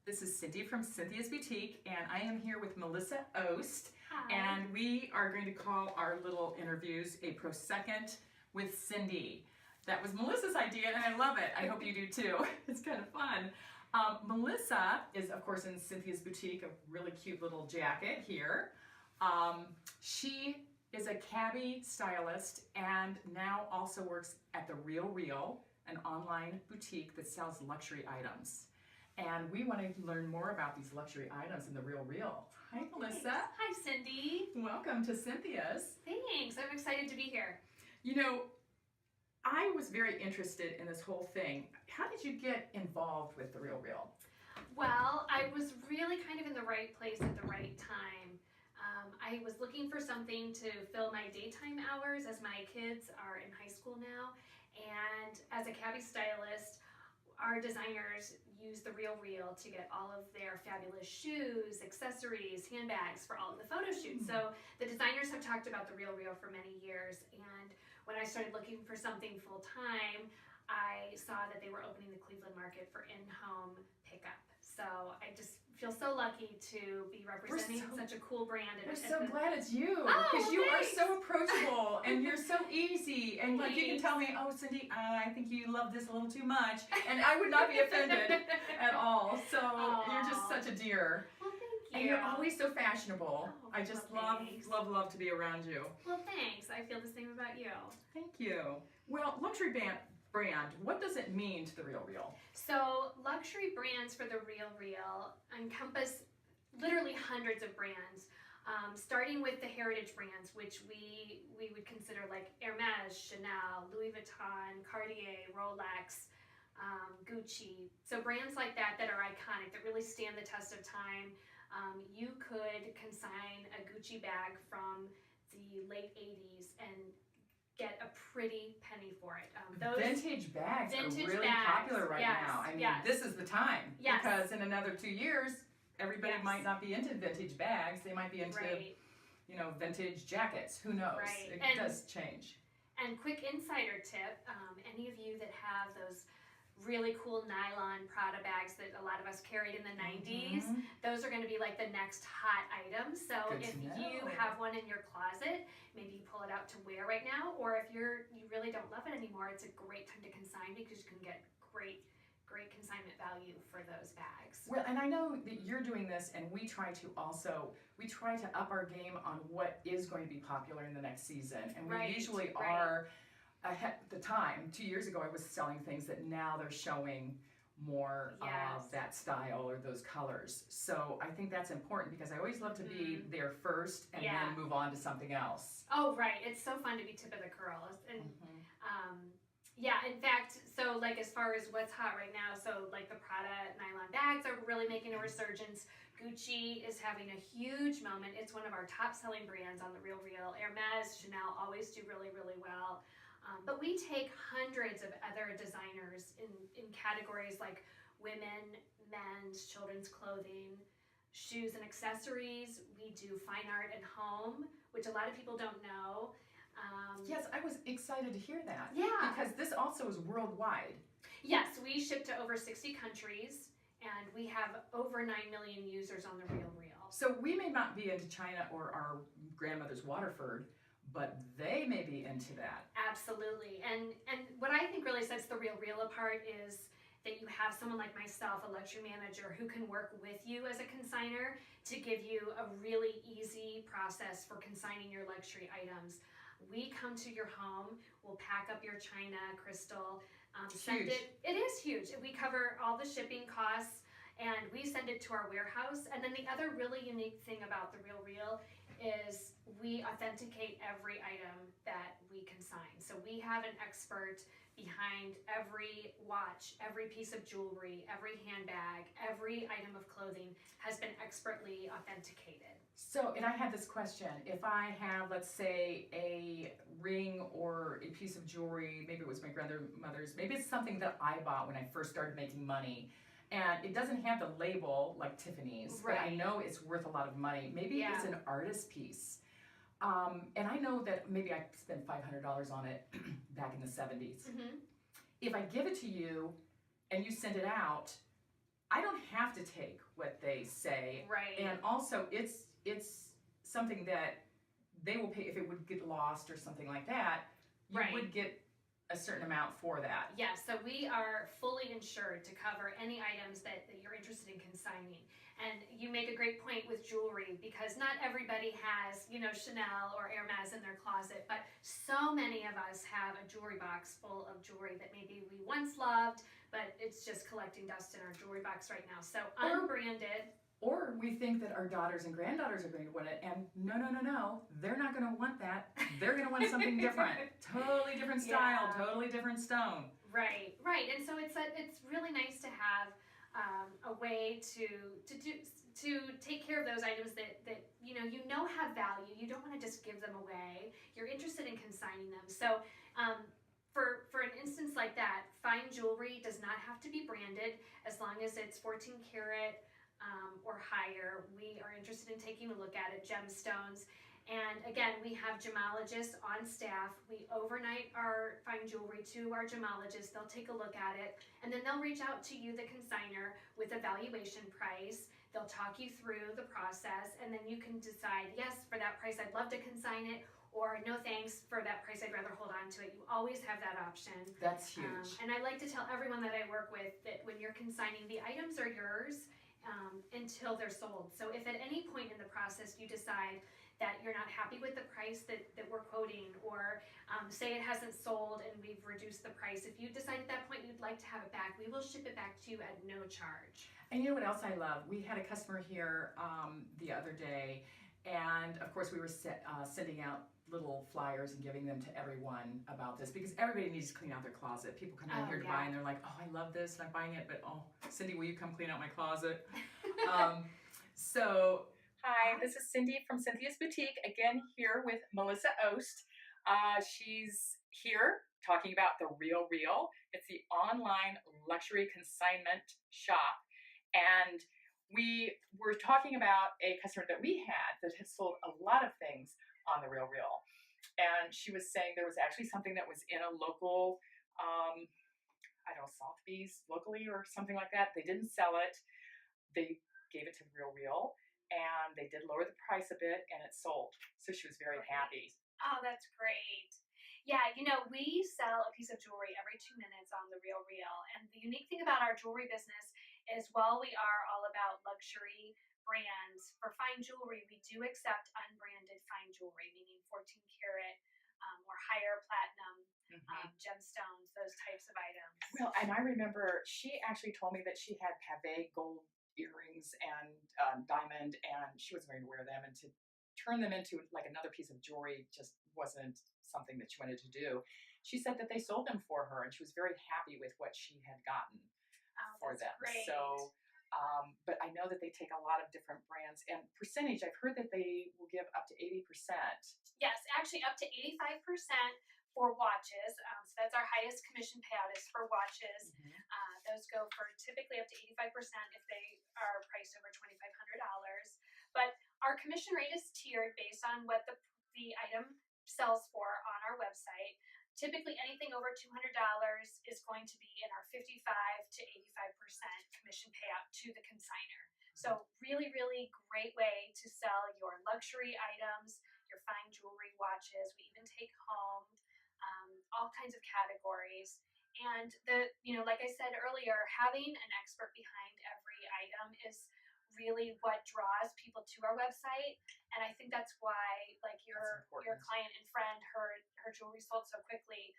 This is Cindy from Cynthia's Boutique, and I am here with Melissa Ost. Hi. And we are going to call our little interviews a Prosecond with Cindy. That was Melissa's idea, and I love it. I hope you do too. It's kind of fun. Melissa is, of course, in Cynthia's Boutique, a really cute little jacket here. She is a cabbie stylist and now also works at The Real, an online boutique that sells luxury items. And we want to learn more about these luxury items in The Real. Hi, Melissa. Thanks. Hi, Cindy. Welcome to Cynthia's. Thanks. I'm excited to be here. You know, I was very interested in this whole thing. How did you get involved with The Real? Well, I was really kind of in the right place at the right time. I was looking for something to fill my daytime hours as my kids are in high school now. And as a cabbie stylist, our designers use The Real to get all of their fabulous shoes, accessories, handbags for all of the photo shoots. So the designers have talked about The Real for many years, and when I started looking for something full time, I saw that they were opening the Cleveland market for in-home pickup. So I just feel so lucky to be representing such a cool brand. We're so glad it's you, because you are so approachable and you're so easy. And like you can tell me, oh, Cindy, I think you love this a little too much, and I would not be offended at all. So you're just such a dear. Well, thank you. And you're always so fashionable. Oh, I just well, love to be around you. Well, thanks. I feel the same about you. Thank you. Well, luxury brand, what does it mean to The Real? So luxury brands for The Real encompass literally hundreds of brands, starting with the heritage brands, which we would consider like Merz, Chanel, Louis Vuitton, Cartier, Rolex, Gucci. So brands like that are iconic, that really stand the test of time. You could consign a Gucci bag from the late 80s and get a pretty penny for it. Vintage bags are really popular right now. I mean, this is the time. Yes. Because in another 2 years, everybody might not be into vintage bags. They might be into, you know, vintage jackets. Who knows? Right. It does change. And quick insider tip, any of you that have those really cool nylon Prada bags that a lot of us carried in the 90s, those are going to be like the next hot item. So if you have one in your closet, maybe you pull it out to wear right now, or if you really don't love it anymore, it's a great time to consign because you can get great consignment value for those bags. Well, and I know that you're doing this, and we try to up our game on what is going to be popular in the next season, and we usually are ahead of the time. 2 years ago, I was selling things that now they're showing more of that style or those colors. So I think that's important because I always love to be there first and then move on to something else. Oh, right. It's so fun to be tip of the curl. And in fact, so like as far as what's hot right now, so like the Prada nylon bags are really making a resurgence. Gucci is having a huge moment. It's one of our top selling brands on The Real. Hermes, Chanel always do really, really well. But we take hundreds of other designers in categories like women, men's, children's clothing, shoes and accessories. We do fine art and home, which a lot of people don't know. Yes, I was excited to hear that. Yeah. Because this also is worldwide. Yes, we ship to over 60 countries, and we have over 9 million users on The Real. So we may not be into China or our grandmother's Waterford, but they may be into that. Absolutely. And what I think really sets The Real apart is that you have someone like myself, a luxury manager, who can work with you as a consignor to give you a really easy process for consigning your luxury items. We come to your home, we'll pack up your china, crystal, send it. It is huge. We cover all the shipping costs, and we send it to our warehouse. And then the other really unique thing about The Real is we authenticate every item that we consign. So we have an expert behind every watch, every piece of jewelry, every handbag, every item of clothing has been expertly authenticated. So, and I had this question, if I have, let's say, a ring or a piece of jewelry, maybe it was my grandmother's, maybe it's something that I bought when I first started making money, and it doesn't have the label like Tiffany's, but I know it's worth a lot of money. Maybe it's an artist piece. And I know that maybe I spent $500 on it back in the 70s. If I give it to you and you send it out, I don't have to take what they say. Right. And also, it's something that they will pay if it would get lost or something like that. You Right. would get a certain amount for that. Yes, so we are fully insured to cover any items that you're interested in consigning. And you make a great point with jewelry, because not everybody has, you know, Chanel or Hermes in their closet, but so many of us have a jewelry box full of jewelry that maybe we once loved, but it's just collecting dust in our jewelry box right now. So unbranded. Or we think that our daughters and granddaughters are going to want it, and no, they're not going to want that. They're going to want something different, totally different style, Yeah. totally different stone. Right. And so it's really nice to have a way to take care of those items that you know have value. You don't want to just give them away. You're interested in consigning them. So for an instance like that, fine jewelry does not have to be branded as long as it's 14 karat or higher. We are interested in taking a look at it. Gemstones. And again, we have gemologists on staff. We overnight our fine jewelry to our gemologists. They'll take a look at it, and then they'll reach out to you, the consignor, with a valuation price. They'll talk you through the process, and then you can decide, yes, for that price I'd love to consign it, or no thanks, for that price I'd rather hold on to it. You always have that option. That's huge. And I like to tell everyone that I work with that when you're consigning, the items are yours until they're sold. So if at any point in the process you decide that you're not happy with the price that we're quoting, or say it hasn't sold and we've reduced the price, if you decide at that point you'd like to have it back, we will ship it back to you at no charge. And you know what else I love? We had a customer here the other day, and of course we were sending out little flyers and giving them to everyone about this, because everybody needs to clean out their closet. People come in here to buy and they're like, oh, I love this and I'm buying it, but oh, Cindy, will you come clean out my closet? So hi, this is Cindy from Cynthia's Boutique, again here with Melissa Ost. She's here talking about The Real Real. It's the online luxury consignment shop. And we were talking about a customer that we had that had sold a lot of things on The Real Real. And she was saying there was actually something that was in a local, I don't know, Sotheby's locally or something like that. They didn't sell it. They gave it to The Real Real, and they did lower the price a bit, and it sold. So she was very happy. Oh, that's great. Yeah, you know, we sell a piece of jewelry every 2 minutes on The Real Real. And the unique thing about our jewelry business is, while we are all about luxury brands, for fine jewelry, we do accept unbranded fine jewelry, meaning 14 karat or higher platinum, gemstones, those types of items. Well, and I remember she actually told me that she had pavé gold earrings and diamond, and she wasn't very aware of them, and to turn them into like another piece of jewelry just wasn't something that she wanted to do. She said that they sold them for her, and she was very happy with what she had gotten for them. Great. So, but I know that they take a lot of different brands, and percentage, I've heard that they will give up to 80%. Yes, actually up to 85% for watches. So that's our highest commission payout is for watches. Those go for typically up to 85% if they are priced over $2,500. But our commission rate is tiered based on what the item sells for on our website. Typically anything over $200 is going to be in our 55 to 85% commission payout to the consignor. So really, really great way to sell your luxury items, your fine jewelry, watches. We even take home, all kinds of categories. And like I said earlier, having an expert behind every item is really what draws people to our website. And I think that's why, like your client and friend, her jewelry sold so quickly.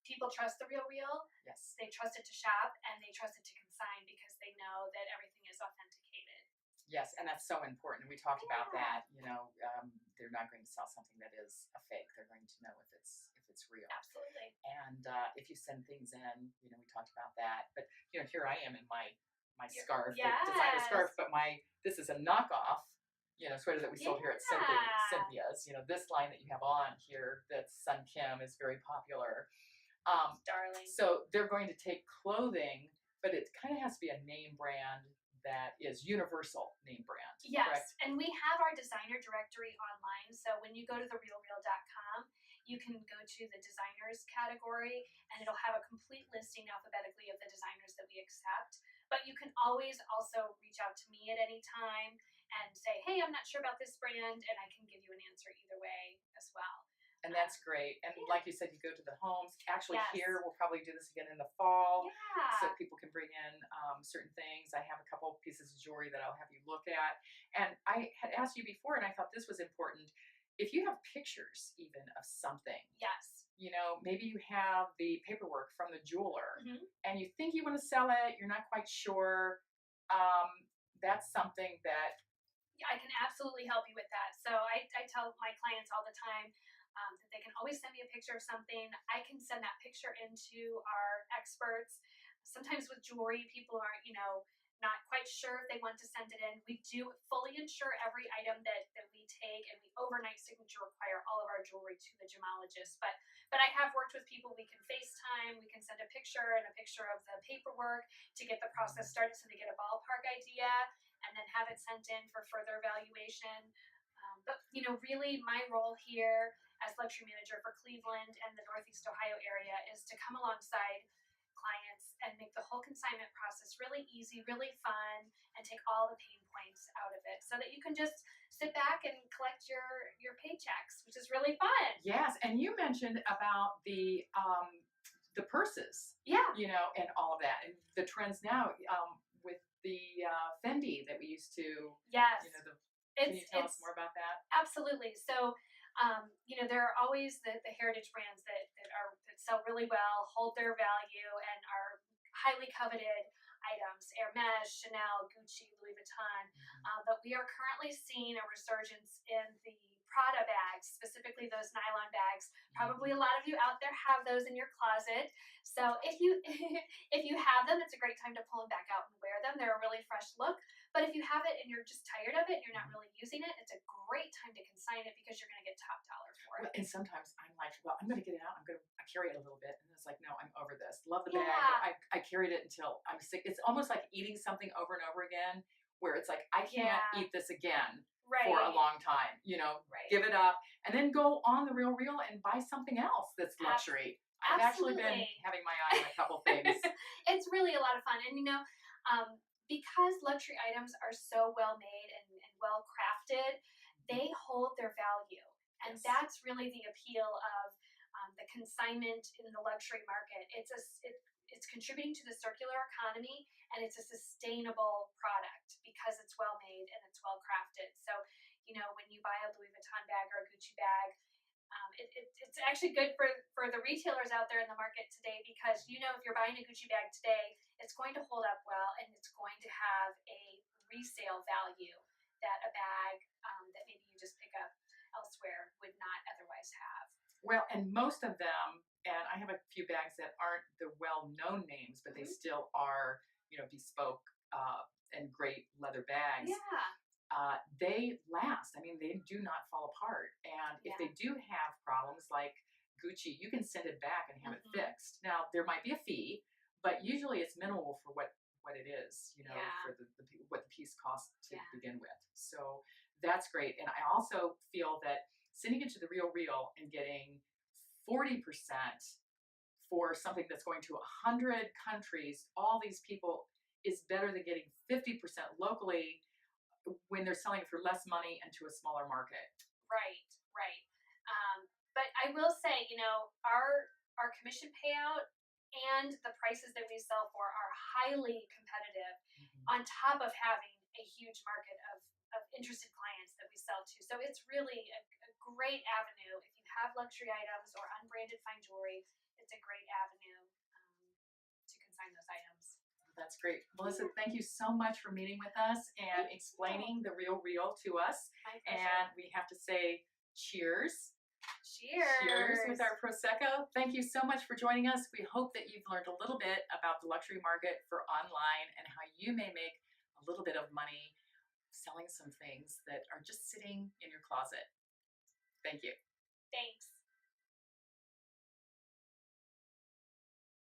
People trust The Real Real. Yes. They trust it to shop, and they trust it to consign because they know that everything is authenticated. Yes, and that's so important. We talked about that. They're not going to sell something that is a fake. They're going to know if it's real. Absolutely. And if you send things in, we talked about that. But here I am in my scarf, the designer scarf, but this is a knockoff, sweater that we sold here at Cynthia's. This line that you have on here, that's Sun Kim, is very popular. Darling. So they're going to take clothing, but it kind of has to be a name brand that is universal name brand. Yes, correct? And we have our designer directory online. So when you go to therealreal.com, you can go to the designers category, and it'll have a complete listing alphabetically of the designers that we accept. But you can always also reach out to me at any time and say, hey, I'm not sure about this brand, and I can give you an answer either way as well. And that's great. And Yeah. like you said, you go to the homes. Actually, Yes. here we'll probably do this again in the fall, so Yeah. people can bring in certain things. I have a couple pieces of jewelry that I'll have you look at. And I had asked you before, and I thought this was important. If you have pictures even of something, Yes. you know, maybe you have the paperwork from the jeweler, Mhm. and you think you want to sell it, you're not quite sure. That's something that I can absolutely help you with that. So I tell my clients all the time that they can always send me a picture of something. I can send that picture into our experts. Sometimes with jewelry, people aren't, not quite sure if they want to send it in. We do fully insure every item that we take, and we overnight signature require all of our jewelry to the gemologist. But I have worked with people. We can FaceTime. We can send a picture and a picture of the paperwork to get the process started, so they get a ballpark idea, and then have it sent in for further evaluation. But really, my role here as luxury manager for Cleveland and the Northeast Ohio area is to come alongside clients and make the whole consignment process really easy, really fun, and take all the pain points out of it, so that you can just sit back and collect your paychecks, which is really fun. yes. And you mentioned about the purses, Yeah. you know, and all of that, and the trends now with the Fendi that we used to, Yes. you know, can you tell us It's more about that? absolutely. So, there are always the heritage brands that sell really well, hold their value, and are highly coveted items: Hermes, Chanel, Gucci, Louis Vuitton. But we are currently seeing a resurgence in the Prada bags, specifically those nylon bags. Probably a lot of you out there have those in your closet. So if you if you have them, it's a great time to pull them back out and wear them. They're a really fresh look. But if you have it and you're just tired of it and you're not really using it, it's a great time to consign it, because you're going to get top dollar for Well, it. and sometimes I'm like, well, I'm going to get it out. I carry it a little bit. And it's like, no, I'm over this. Love the bag. Yeah. But I carried it until I'm sick. It's almost like eating something over and over again, where it's like, I can't Yeah. eat this again Right. for a long time, you know, Right. give it up and then go on the Real Real and buy something else that's luxury. I've actually been Absolutely. having my eye on a couple things. It's really a lot of fun. And because luxury items are so well made and well crafted, they hold their value. And Yes. that's really the appeal of the consignment in the luxury market. It's contributing to the circular economy, and it's a sustainable product because it's well made and it's well crafted. So, when you buy a Louis Vuitton bag or a Gucci bag, it's actually good for the retailers out there in the market today, because if you're buying a Gucci bag today, it's going to hold up well, and it's going to have a resale value that a bag that maybe you just pick up elsewhere would not otherwise have. Well, and most of them, and I have a few bags that aren't the well-known names, but they still are, you know, bespoke and great leather bags. Yeah. They last. I mean, they do not fall apart. And if Yeah. they do have problems like Gucci, you can send it back and have it Mhm. fixed. Now, there might be a fee, but usually it's minimal for what it is, you know, Yeah. for what the piece costs to Yeah. begin with. So that's great. And I also feel that sending it to the Real Real and getting 40% for something that's going to 100 countries, all these people, is better than getting 50% locally when they're selling it for less money and to a smaller market. Right. Right. But I will say, our commission payout and the prices that we sell for are highly competitive, on top of having a huge market of interested clients that we sell to. So it's really a great avenue. If you have luxury items or unbranded fine jewelry, it's a great avenue to consign those items. That's great. Melissa, thank you so much for meeting with us and Thank you. explaining the Real Real to us. My pleasure. And we have to say cheers. Cheers. Cheers with our Prosecco. Thank you so much for joining us. We hope that you've learned a little bit about the luxury market for online and how you may make a little bit of money selling some things that are just sitting in your closet. Thank you. Thanks.